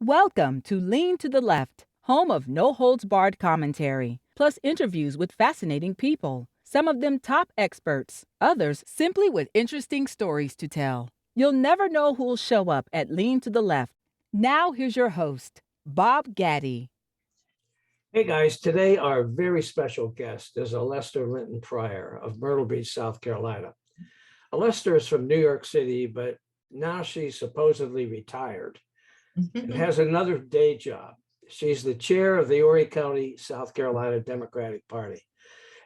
Welcome to Lean to the Left, home of no-holds-barred commentary, plus interviews with fascinating people, some of them top experts, others simply with interesting stories to tell. You'll never know who'll show up at Lean to the Left. Now here's your host, Bob Gaddy. Hey guys, today our very special guest is Alester Linton-Pryor of Myrtle Beach, South Carolina. Alester is from New York City, but now she's supposedly retired and has another day job. She's the chair of the Horry County, South Carolina Democratic Party.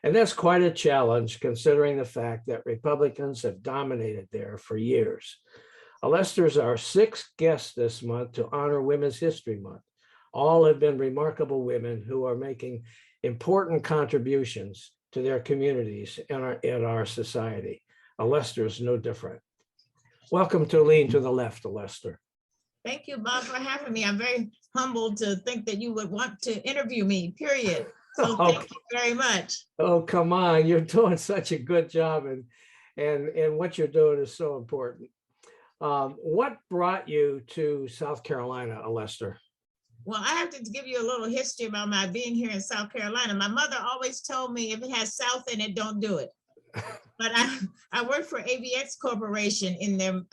And that's quite a challenge considering the fact that Republicans have dominated there for years. Alester is our sixth guest this month to honor Women's History Month. All have been remarkable women who are making important contributions to their communities and in our society. Alester is no different. Welcome to Lean to the Left, Alester. Thank you, Bob, for having me. I'm very humbled to think that you would want to interview me, period. So thank you very much. Oh, come on. You're doing such a good job, and what you're doing is so important. What brought you to South Carolina, Alester? Well, I have to give you a little history about my being here in South Carolina. My mother always told me if it has South in it, don't do it. But I worked for ABX Corporation in their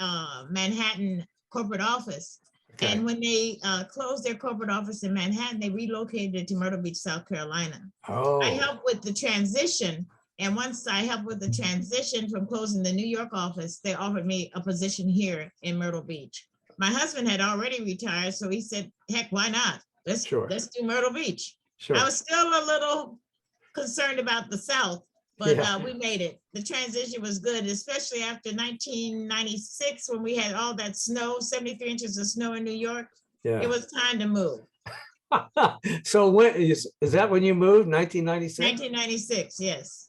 Manhattan corporate office. Okay. And when they closed their corporate office in Manhattan, they relocated it to Myrtle Beach, South Carolina. Oh. I helped with the transition. And once I helped with the transition from closing the New York office, they offered me a position here in Myrtle Beach. My husband had already retired, so he said, heck, why not? Let's do Myrtle Beach. Sure. I was still a little concerned about the South, but we made it. The transition was good, especially after 1996 when we had all that snow, 73 inches of snow in New York. Yeah. It was time to move. So when is that when you moved, 1996? 1996, yes.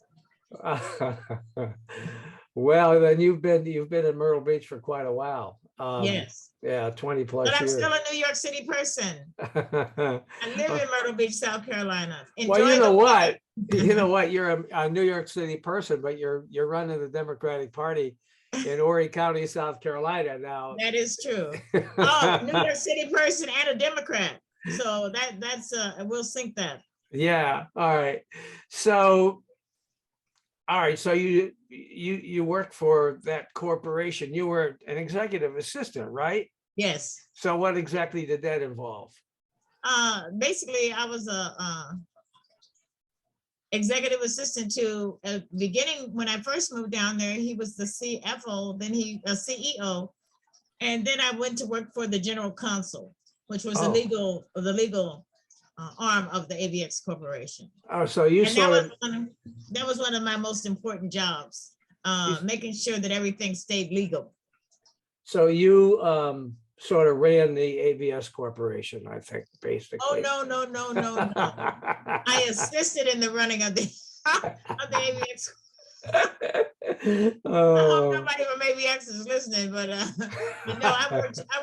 Well, then you've been in Myrtle Beach for quite a while. Yes. Yeah, 20 plus years. But I'm years. still a New York City person. I live in Myrtle Beach, South Carolina. Well, you know what? You know what? You're a New York City person, but you're running the Democratic Party in Horry County, South Carolina now. That is true. Oh, New York City person and a Democrat. So that's we'll sync that. Yeah. All right. So you worked for that corporation. You were an executive assistant, right? Yes. So what exactly did that involve? Basically, I was a executive assistant to beginning when I first moved down there. He was the CFO, then a CEO, and then I went to work for the general counsel, which was the legal arm of the ABX Corporation. Oh, so you that was one of my most important jobs, making sure that everything stayed legal. So you sort of ran the ABS Corporation, I think, basically. Oh, no. I assisted in the running of the ABX. I hope nobody from ABX is listening, but no, I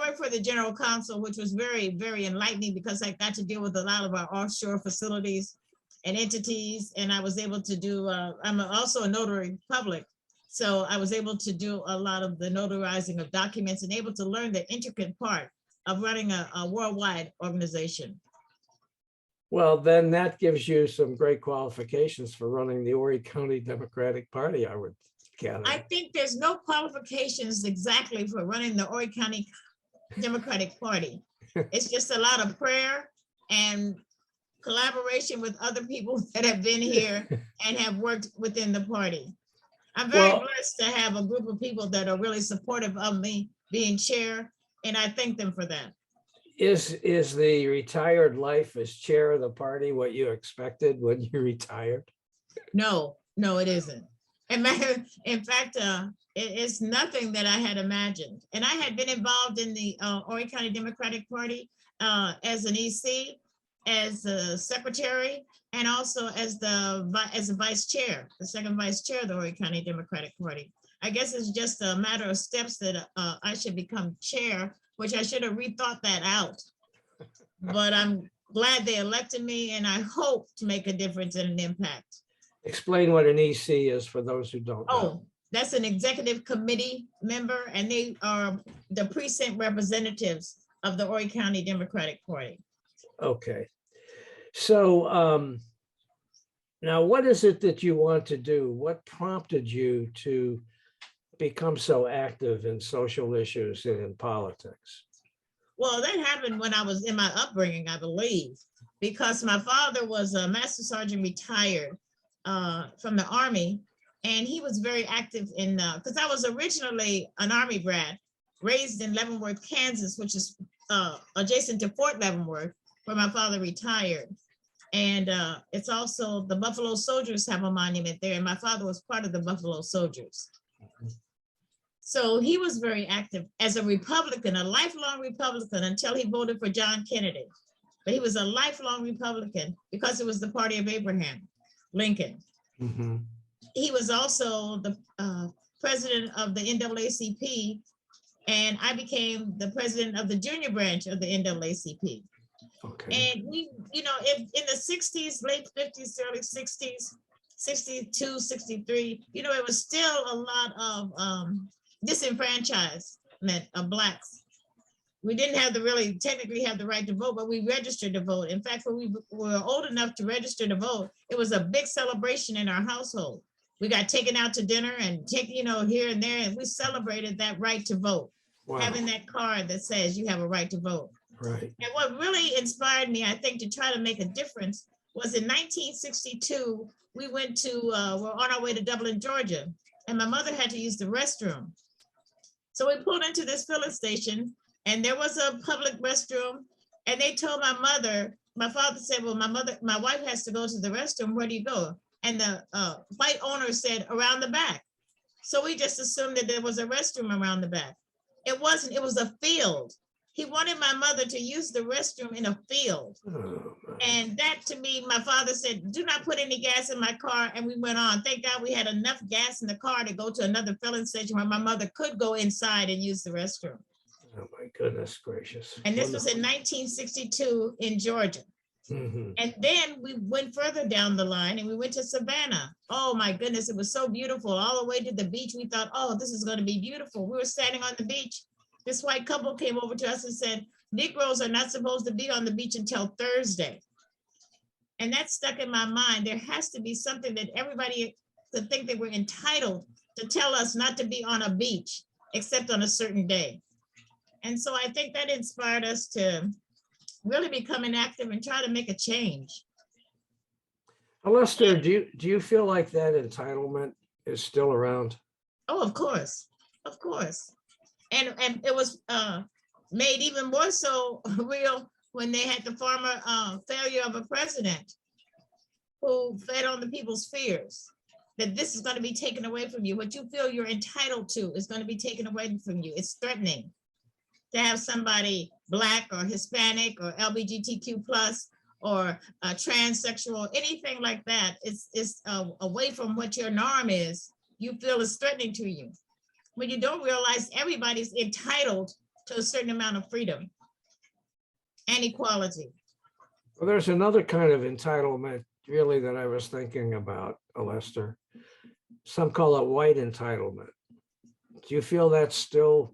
worked for the general counsel, which was very, very enlightening because I got to deal with a lot of our offshore facilities and entities, and I was able to do, I'm also a notary public, so I was able to do a lot of the notarizing of documents and able to learn the intricate part of running a worldwide organization. Well, then that gives you some great qualifications for running the Horry County Democratic Party, I would gather. I think there's no qualifications exactly for running the Horry County Democratic Party. It's just a lot of prayer and collaboration with other people that have been here and have worked within the party. I'm very blessed to have a group of people that are really supportive of me being chair, and I thank them for that. Is the retired life as chair of the party what you expected when you retired? No, it isn't. In fact, it's nothing that I had imagined. And I had been involved in the Horry County Democratic Party as an EC, as a secretary, and also as a vice chair, the second vice chair of the Horry County Democratic Party. I guess it's just a matter of steps that I should become chair, which I should have rethought that out. But I'm glad they elected me, and I hope to make a difference and an impact. Explain what an EC is for those who don't know. Oh, that's an executive committee member, and they are the precinct representatives of the Horry County Democratic Party. Okay. So now what is it that you want to do? What prompted you to become so active in social issues and in politics? Well, that happened when I was in my upbringing, I believe, because my father was a master sergeant retired from the Army, and he was very active in, because I was originally an Army brat, raised in Leavenworth, Kansas, which is adjacent to Fort Leavenworth, where my father retired. And it's also the Buffalo Soldiers have a monument there, and my father was part of the Buffalo Soldiers. So he was very active as a Republican, a lifelong Republican, until he voted for John Kennedy. But he was a lifelong Republican because it was the party of Abraham Lincoln. Mm-hmm. He was also the president of the NAACP, and I became the president of the junior branch of the NAACP. Okay. And we, you know, in the 60s, late 50s, early 60s, 62, 63, you know, it was still a lot of disenfranchisement of Blacks. We didn't have to really technically have the right to vote, but we registered to vote. In fact, when we were old enough to register to vote, it was a big celebration in our household. We got taken out to dinner and you know, here and there, and we celebrated that right to vote. Wow. Having that card that says you have a right to vote. Right. And what really inspired me, I think, to try to make a difference was in 1962, we went to, we're on our way to Dublin, Georgia, and my mother had to use the restroom. So we pulled into this filling station, and there was a public restroom, and they told my mother, my father said, well, my wife has to go to the restroom, where do you go? And the white owner said, around the back. So we just assumed that there was a restroom around the back. It wasn't, it was a field. He wanted my mother to use the restroom in a field. Oh, And that, to me, my father said, do not put any gas in my car. And we went on. Thank God we had enough gas in the car to go to another filling station where my mother could go inside and use the restroom. oh my goodness gracious. And this was in 1962 in Georgia. Mm-hmm. And then we went further down the line and we went to Savannah. Oh my goodness, it was so beautiful. All the way to the beach. We thought, oh, this is going to be beautiful. We were standing on the beach. This white couple came over to us and said, Negroes are not supposed to be on the beach until Thursday. And that stuck in my mind. There has to be something that everybody could think they were entitled to tell us not to be on a beach, except on a certain day. And so I think that inspired us to really become active and try to make a change. Alester, do you feel like that entitlement is still around? Oh, of course. And it was made even more so real when they had the former failure of a president who fed on the people's fears that this is going to be taken away from you. What you feel you're entitled to is going to be taken away from you. It's threatening to have somebody Black or Hispanic or LGBTQ plus or transsexual, anything like that. It's away from what your norm is. You feel is threatening to you. When you don't realize everybody's entitled to a certain amount of freedom and equality. Well, there's another kind of entitlement really that I was thinking about, Alester. Some call it white entitlement. Do you feel that's still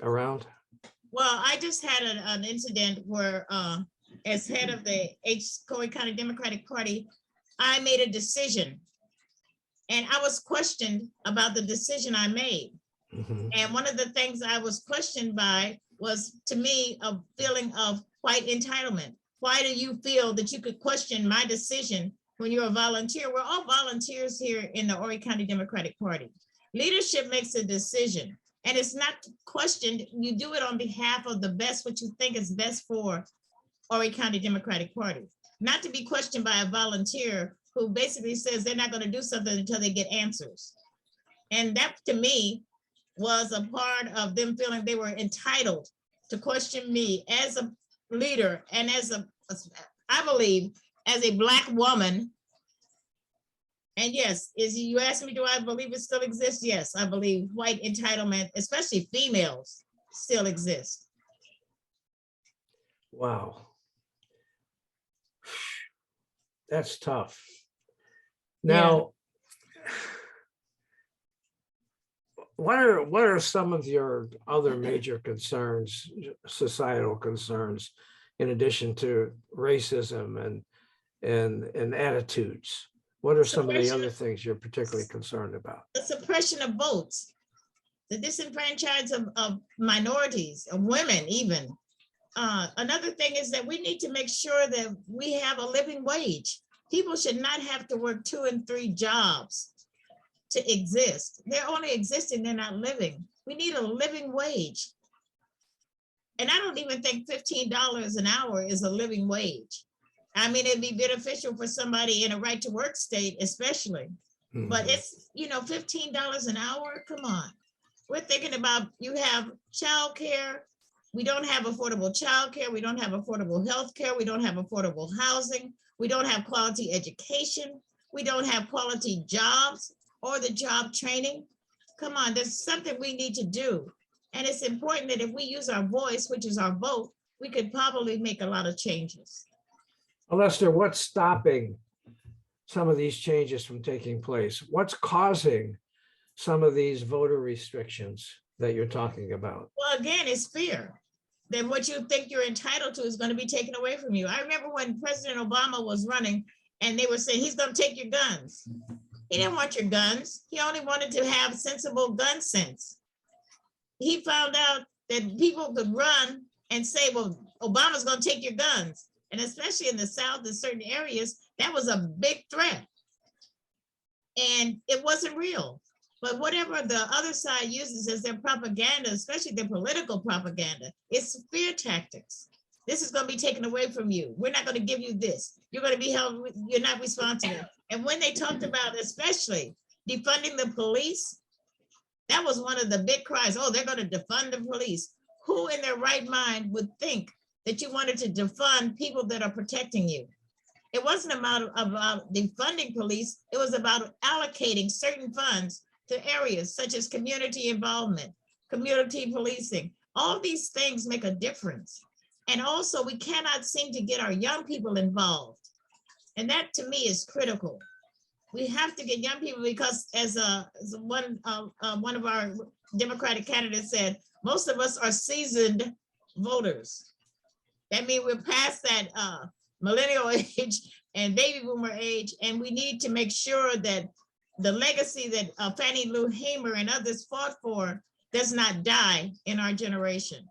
around? Well, I just had an incident where as head of the Horry County Democratic Party, I made a decision and I was questioned about the decision I made. Mm-hmm. And one of the things I was questioned by was, to me, a feeling of white entitlement. Why do you feel that you could question my decision when you're a volunteer? We're all volunteers here in the Horry County Democratic Party. Leadership makes a decision and it's not questioned. You do it on behalf of the best, what you think is best for Horry County Democratic Party. Not to be questioned by a volunteer who basically says they're not going to do something until they get answers. And that, to me, was a part of them feeling they were entitled to question me as a leader and as I believe, as a Black woman. And yes, you asked me, do I believe it still exists? Yes, I believe white entitlement, especially females, still exists. Wow. That's tough. Now, what are some of your other major concerns, societal concerns, in addition to racism and attitudes? What are some of the other things you're particularly concerned about? The suppression of votes, the disenfranchisement of minorities, of women even. Another thing is that we need to make sure that we have a living wage. People should not have to work 2 and 3 jobs to exist. They're only existing, they're not living. We need a living wage. And I don't even think $15 an hour is a living wage. I mean, it'd be beneficial for somebody in a right to work state, especially. But it's, $15 an hour, come on. We're thinking about, you have childcare. We don't have affordable childcare. We don't have affordable healthcare. We don't have affordable housing. We don't have quality education. We don't have quality jobs or the job training. Come on, there's something we need to do. And it's important that if we use our voice, which is our vote, we could probably make a lot of changes. Alester, what's stopping some of these changes from taking place? What's causing some of these voter restrictions that you're talking about? Well, again, it's fear that what you think you're entitled to is going to be taken away from you. I remember when President Obama was running and they were saying he's going to take your guns. He didn't want your guns. He only wanted to have sensible gun sense. He found out that people could run and say, well, Obama's going to take your guns. And especially in the South, in certain areas, that was a big threat. And it wasn't real. But whatever the other side uses as their propaganda, especially their political propaganda, it's fear tactics. This is going to be taken away from you. We're not going to give you this. You're going to be held, you're not responsible. And when they talked about especially defunding the police, that was one of the big cries. Oh, they're going to defund the police. Who in their right mind would think that you wanted to defund people that are protecting you? It wasn't about defunding police. It was about allocating certain funds to areas such as community involvement, community policing. All these things make a difference. And also we cannot seem to get our young people involved. And that to me is critical. We have to get young people because as one of our Democratic candidates said, most of us are seasoned voters. That means we're past that millennial age and baby boomer age, and we need to make sure that the legacy that Fannie Lou Hamer and others fought for does not die in our generation.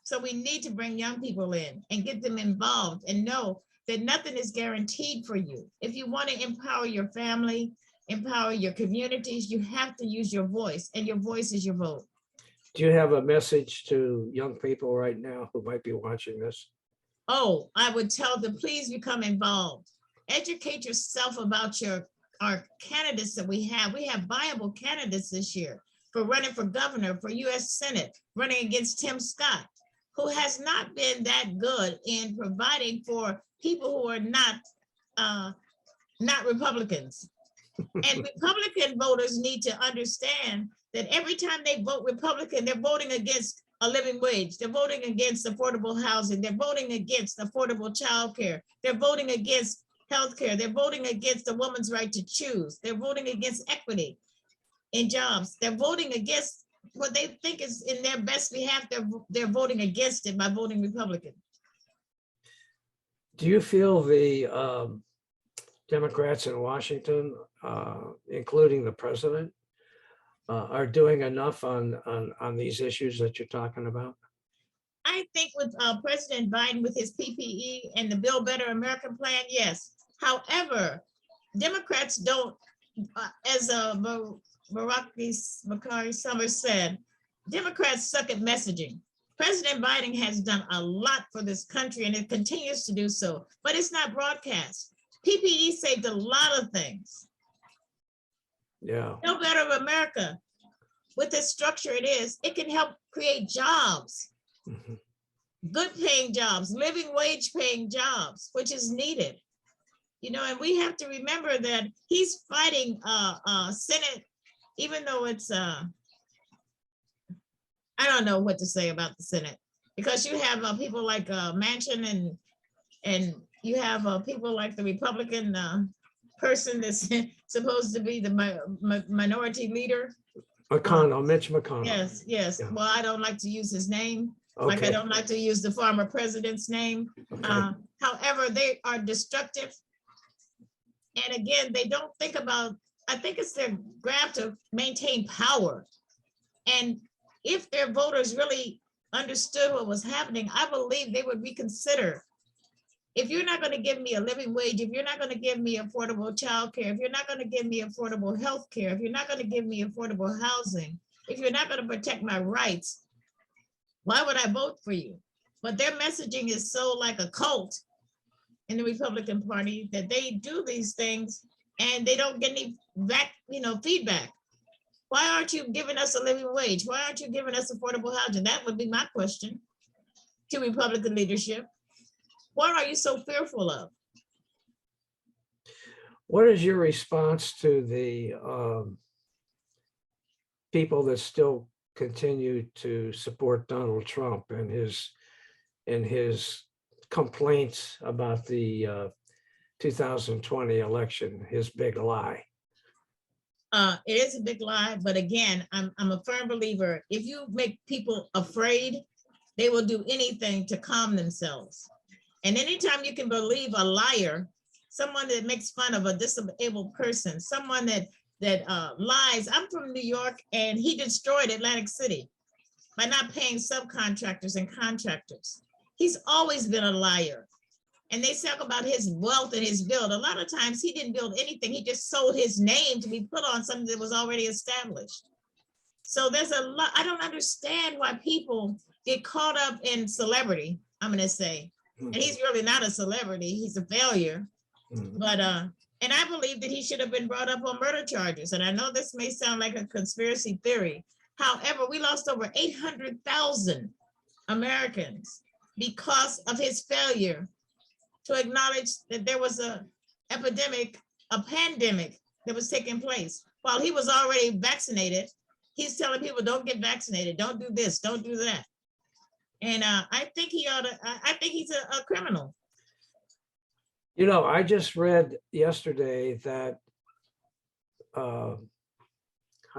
So we need to bring young people in and get them involved and know that nothing is guaranteed for you. If you want to empower your family, empower your communities, you have to use your voice, and your voice is your vote. Do you have a message to young people right now who might be watching this? Oh, I would tell them, please become involved. Educate yourself about our candidates that we have. We have viable candidates this year for running for governor, for US Senate, running against Tim Scott, who has not been that good in providing for people who are not Republicans. And Republican voters need to understand that every time they vote Republican, they're voting against a living wage. They're voting against affordable housing. They're voting against affordable childcare. They're voting against healthcare. They're voting against a woman's right to choose. They're voting against equity in jobs. They're voting against what they think is in their best behalf. They're voting against it by voting Republican. Do you feel the Democrats in Washington, including the president, are doing enough on these issues that you're talking about? I think with President Biden, with his PPE and the Build Better American plan, yes. However, Democrats don't, as Bakari Summers said, Democrats suck at messaging. President Biden has done a lot for this country and it continues to do so, but it's not broadcast. PPE saved a lot of things. Yeah. No Better America, with the structure it is, it can help create jobs, good paying jobs, living wage paying jobs, which is needed. You know, and we have to remember that he's fighting Senate, even though it's, I don't know what to say about the Senate, because you have people like Manchin and you have people like the Republican person that's supposed to be the minority leader. McConnell, Mitch McConnell. Yes, yes. Yeah. Well, I don't like to use his name. Like I Okay, don't like to use the former president's name. okay. However, they are destructive. And again, they don't think about, I think it's their grab to maintain power. And if their voters really understood what was happening, I believe they would reconsider. If you're not going to give me a living wage, if you're not going to give me affordable childcare, if you're not going to give me affordable health care, if you're not going to give me affordable housing, if you're not going to protect my rights, why would I vote for you? But their messaging is so like a cult in the Republican Party that they do these things and they don't get any back, feedback. Why aren't you giving us a living wage? Why aren't you giving us affordable housing? That would be my question to Republican leadership. What are you so fearful of? What is your response to the people that still continue to support Donald Trump and his complaints about the 2020 election, his big lie? It is a big lie, but again, I'm a firm believer. If you make people afraid, they will do anything to calm themselves. And anytime you can believe a liar, someone that makes fun of a disabled person, someone that lies. I'm from New York, and he destroyed Atlantic City by not paying subcontractors and contractors. He's always been a liar. And they talk about his wealth and his build. A lot of times he didn't build anything. He just sold his name to be put on something that was already established. So there's a lot. I don't understand why people get caught up in celebrity, I'm going to say. And he's really not a celebrity. He's a failure. But, and I believe that he should have been brought up on murder charges. And I know this may sound like a conspiracy theory. However, we lost over 800,000 Americans because of his failure to acknowledge that there was a pandemic that was taking place. While he was already vaccinated, he's telling people, don't get vaccinated, don't do this, don't do that. And I think he ought to, I think he's a criminal. I just read yesterday that, how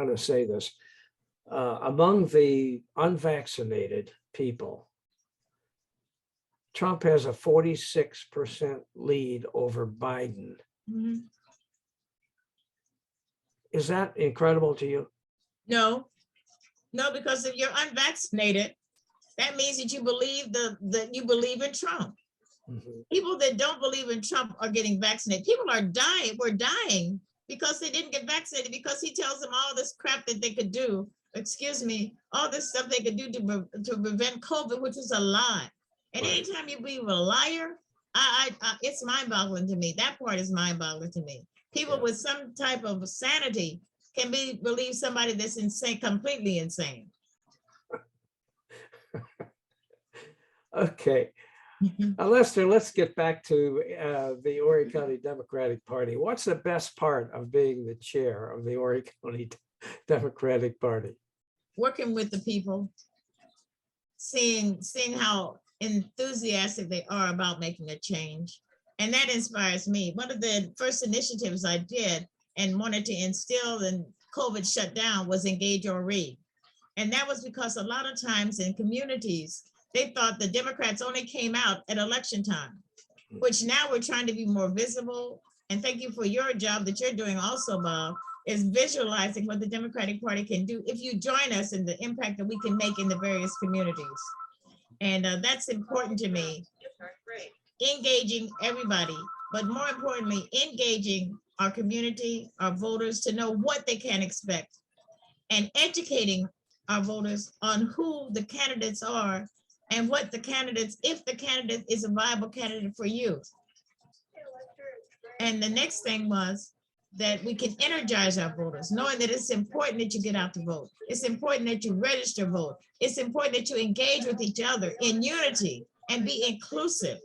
to say this, among the unvaccinated people, Trump has a 46% lead over Biden. Mm-hmm. Is that incredible to you? No, because if you're unvaccinated, that means that you believe that you believe in Trump. Mm-hmm. People that don't believe in Trump are getting vaccinated. People are dying. We're dying because they didn't get vaccinated, because he tells them all this crap that they could do. All this stuff they could do to prevent COVID, which is a lie. And anytime you believe a liar, it's mind-boggling to me. That part is mind-boggling to me. People with some type of sanity can believe somebody that's insane, completely insane. Okay. Alester, let's get back to the Horry County Democratic Party. What's the best part of being the chair of the Horry County Democratic Party? Working with the people, seeing how enthusiastic they are about making a change. And that inspires me. One of the first initiatives I did and wanted to instill in COVID shutdown was Engage or Read. And that was because a lot of times in communities, they thought the Democrats only came out at election time, which now we're trying to be more visible. And thank you for your job that you're doing also, Bob, is visualizing what the Democratic Party can do if you join us in the impact that we can make in the various communities. And that's important to me. Engaging everybody, but more importantly, engaging our community, our voters, to know what they can expect, and educating our voters on who the candidates are and what the candidates, if the candidate is a viable candidate for you. And the next thing was that we can energize our voters, knowing that it's important that you get out to vote. It's important that you register vote. It's important that you engage with each other in unity and be inclusive,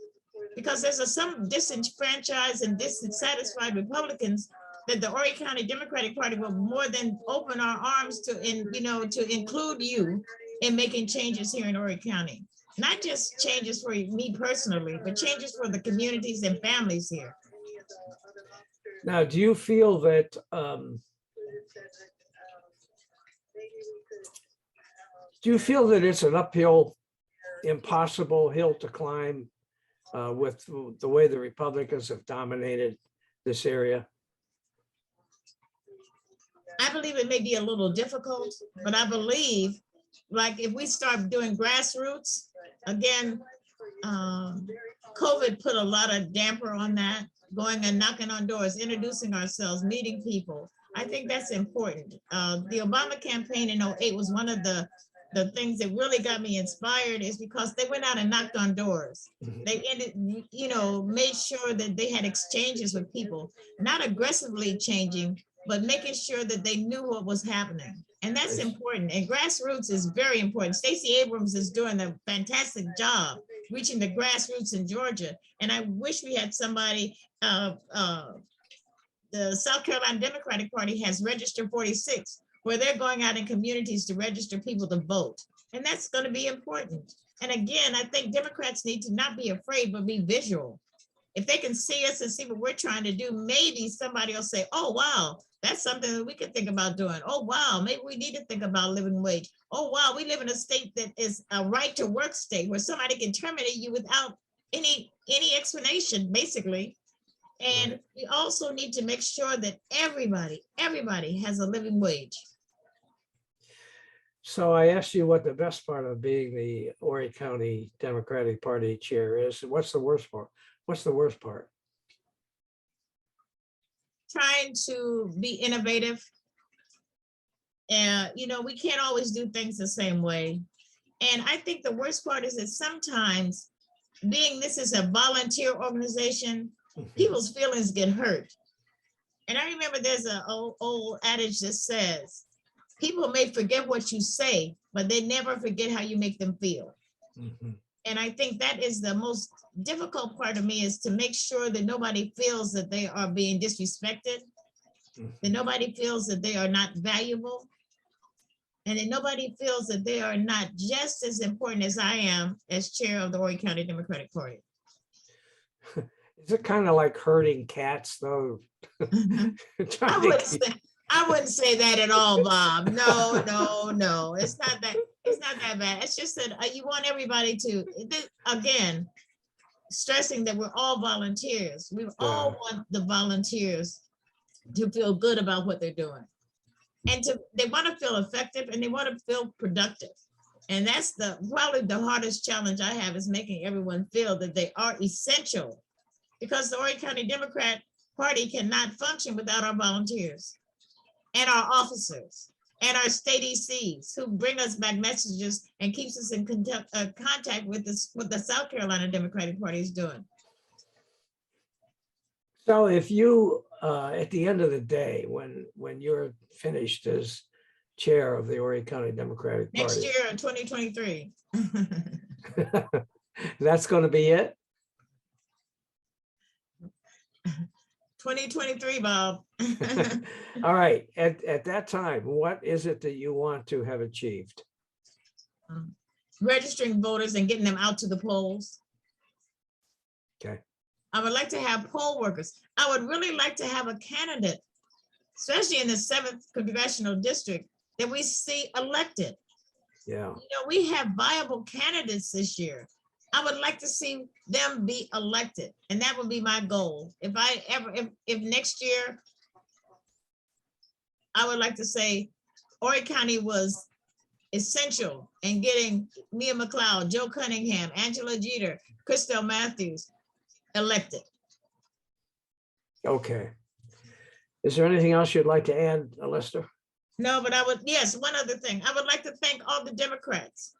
because there's some disenfranchised and dissatisfied Republicans that the Horry County Democratic Party will more than open our arms to include you in making changes here in Horry County. Not just changes for me personally, but changes for the communities and families here. Now, do you feel that Do you feel that it's an uphill, impossible hill to climb with the way the Republicans have dominated this area? I believe it may be a little difficult, but I believe, like, if we start doing grassroots, again, COVID put a lot of damper on that, going and knocking on doors, introducing ourselves, meeting people. I think that's important. The Obama campaign in '08 was one of the things that really got me inspired, is because they went out and knocked on doors. They made sure that they had exchanges with people, not aggressively changing, but making sure that they knew what was happening. And that's important. And grassroots is very important. Stacey Abrams is doing a fantastic job reaching the grassroots in Georgia. And I wish we had somebody, the South Carolina Democratic Party has Register 46, where they're going out in communities to register people to vote. And that's going to be important. And again, I think Democrats need to not be afraid, but be visual. If they can see us and see what we're trying to do, maybe somebody will say, oh, wow, that's something that we could think about doing. Oh, wow, maybe we need to think about living wage. Oh, wow, we live in a state that is a right to work state where somebody can terminate you without any explanation, basically. And we also need to make sure that everybody has a living wage. So I asked you what the best part of being the Horry County Democratic Party chair is. What's the worst part? What's the worst part? Trying to be innovative. And, we can't always do things the same way. And I think the worst part is that sometimes, being this is a volunteer organization, people's feelings get hurt. And I remember there's an old adage that says, people may forget what you say, but they never forget how you make them feel. And I think that is the most difficult part of me, is to make sure that nobody feels that they are being disrespected, that nobody feels that they are not valuable, and that nobody feels that they are not just as important as I am as chair of the Horry County Democratic Party. Is it kind of like herding cats, though? I wouldn't say that at all, Bob. No. It's not that bad. It's just that you want everybody to, again, stressing that we're all volunteers. We all want the volunteers to feel good about what they're doing. And they want to feel effective, and they want to feel productive. And that's probably the hardest challenge I have, is making everyone feel that they are essential, because the Horry County Democrat Party cannot function without our volunteers and our officers and our state ECs, who bring us back messages and keeps us in contact with what the South Carolina Democratic Party is doing. So if you, at the end of the day, when you're finished as chair of the Horry County Democratic Party. Next year in 2023. That's going to be it? 2023, Bob. All right. At that time, what is it that you want to have achieved? Registering voters and getting them out to the polls. Okay. I would like to have poll workers. I would really like to have a candidate, especially in the 7th congressional district, that we see elected. Yeah. We have viable candidates this year. I would like to see them be elected, and that would be my goal. If next year, I would like to say Horry County was essential in getting Mia McLeod, Joe Cunningham, Angela Jeter, Christel Matthews elected. Okay. Is there anything else you'd like to add, Alester? No, but yes, one other thing. I would like to thank all the Democrats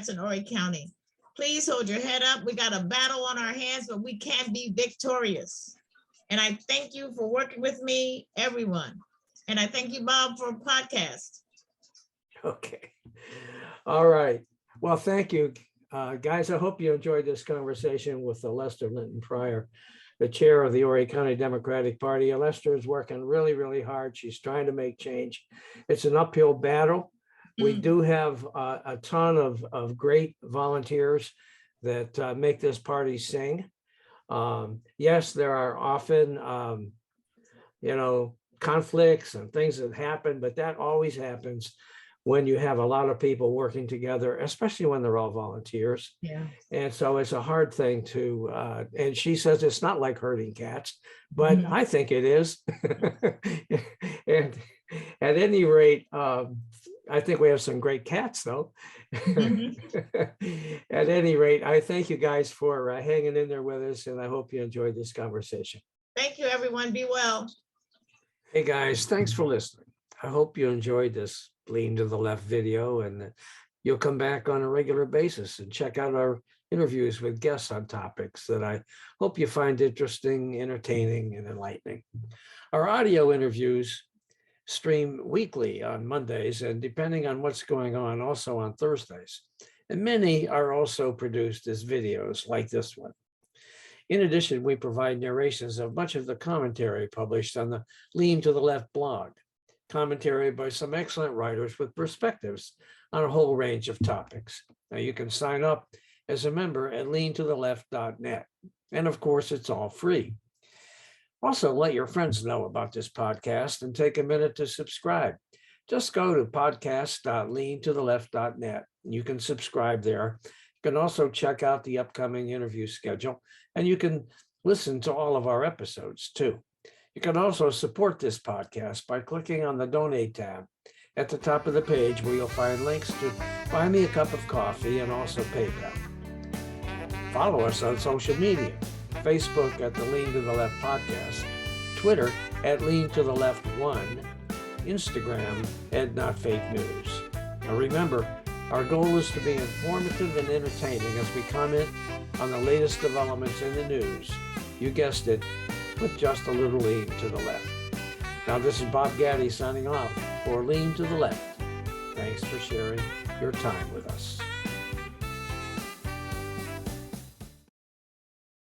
in Horry County. Please hold your head up. We got a battle on our hands, but we can be victorious. And I thank you for working with me, everyone. And I thank you, Bob, for a podcast. Okay. All right. Well, thank you, guys. I hope you enjoyed this conversation with Alester Linton-Pryor, the chair of the Horry County Democratic Party. Alester is working really, really hard. She's trying to make change. It's an uphill battle. We do have a ton of great volunteers that make this party sing. Yes, there are often, conflicts and things that happen, but that always happens when you have a lot of people working together, especially when they're all volunteers. Yeah. And so it's a hard thing to, and she says it's not like herding cats, but Mhm. I think it is. And at any rate, I think we have some great cats though. Mhm. At any rate, I thank you guys for hanging in there with us, and I hope you enjoyed this conversation. Thank you, everyone. Be well. Hey guys, thanks for listening. I hope you enjoyed this Lean to the Left video, and you'll come back on a regular basis and check out our interviews with guests on topics that I hope you find interesting, entertaining, and enlightening. Our audio interviews stream weekly on Mondays, and depending on what's going on, also on Thursdays. And many are also produced as videos like this one. In addition, we provide narrations of much of the commentary published on the Lean to the Left blog, commentary by some excellent writers with perspectives on a whole range of topics. Now you can sign up as a member at leantotheleft.net. And of course, it's all free. Also, let your friends know about this podcast and take a minute to subscribe. Just go to podcast.leantotheleft.net. You can subscribe there. You can also check out the upcoming interview schedule, and you can listen to all of our episodes too. You can also support this podcast by clicking on the Donate tab at the top of the page, where you'll find links to buy me a cup of coffee and also PayPal. Follow us on social media. Facebook at the Lean to the Left podcast, Twitter at Lean to the Left 1, Instagram at Not Fake News. Now remember, our goal is to be informative and entertaining as we comment on the latest developments in the news. You guessed it, with just a little lean to the left. Now this is Bob Gaddy signing off for Lean to the Left. Thanks for sharing your time with us.